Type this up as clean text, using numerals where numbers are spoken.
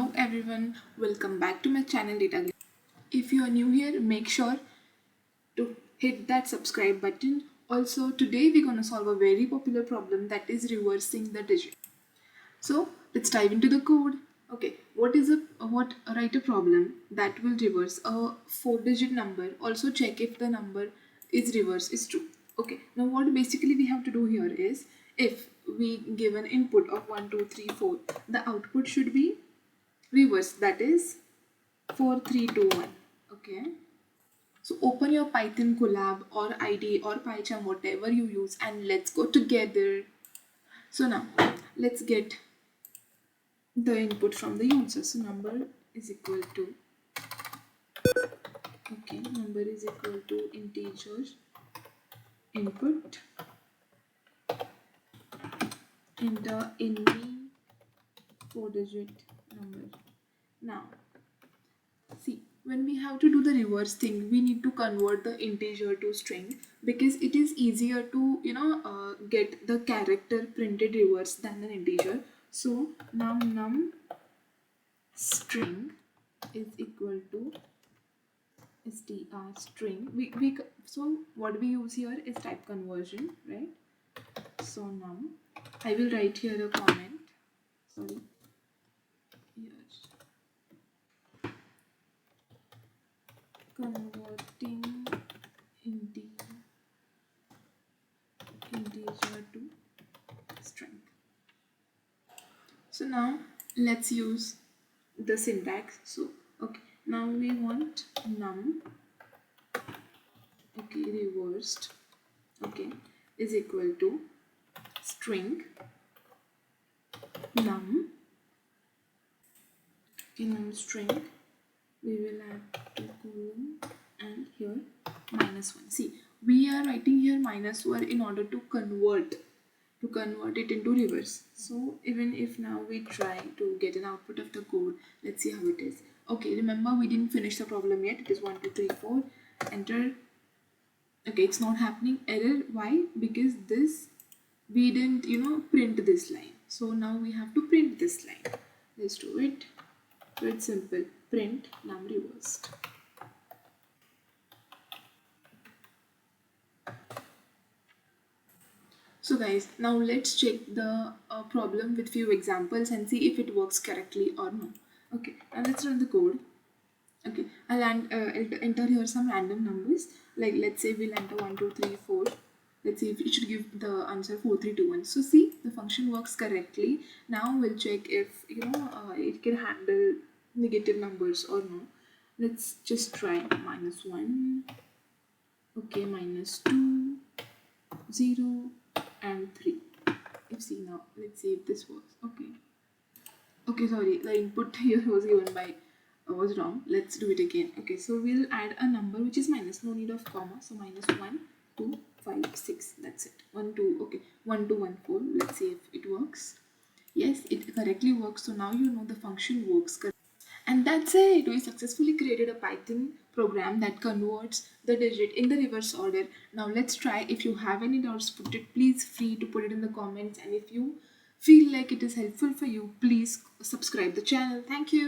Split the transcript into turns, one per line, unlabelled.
Hello everyone, welcome back to my channel Data Game. If you are new here, make sure to hit that subscribe button. Also, today we're gonna solve a very popular problem, that is reversing the digit. So let's dive into the code. Okay, write a problem that will reverse a 4-digit number. Also check if the number is reverse is true. Okay, now what basically we have to do here is, if we give an input of 1 2 3 4, the output should be reverse, that is 4 3 2 1. Okay, so open your Python Colab or IDE or PyCharm, whatever you use, and let's go together. So now let's get the input from the user. So number is equal to, okay, number is equal to integer input, enter any 4-digit number. Now see, when we have to do the reverse thing, we need to convert the integer to string, because it is easier to get the character printed reverse than an integer. So now num string is equal to str string. So what we use here is type conversion, right? So now I will write here a comment. Sorry, here converting integer to string. So now let's use the syntax. So okay, now we want num, okay, reversed, okay, is equal to string num, okay, num string, we will add to colon and here -1. See, we are writing here -1 in order to convert it into reverse. So even if now we try to get an output of the code, let's see how it is. Okay, remember we didn't finish the problem yet. It is 1 2 3 4, enter. Okay, it's not happening, error. Why? Because this, we didn't print this line, so now we have to print this line. Let's do it. So it's simple, print num reversed. So guys, now let's check the problem with few examples and see if it works correctly or no. Okay, and let's run the code. Okay, I'll enter here some random numbers. Like let's say we'll enter 1 2 3 4. Let's see if it should give the answer 4 3 2 1. So see, the function works correctly. Now we'll check if it can handle negative numbers or no. Let's just try -1. Okay, -2, 0, and 3. See now, let's see if this works. Okay, sorry, the input here was given by was wrong. Let's do it again. Okay, so we'll add a number which is minus, no need of comma. So -1 2 5 6, that's it. 1 2, okay, 1 2 1 4. Let's see if it works. Yes, it correctly works. So now you know the function works correctly. And that's it. We successfully created a Python program that converts the digit in the reverse order. Now let's try. If you have any doubts, please free to put it in the comments. And if you feel like it is helpful for you, please subscribe the channel. Thank you.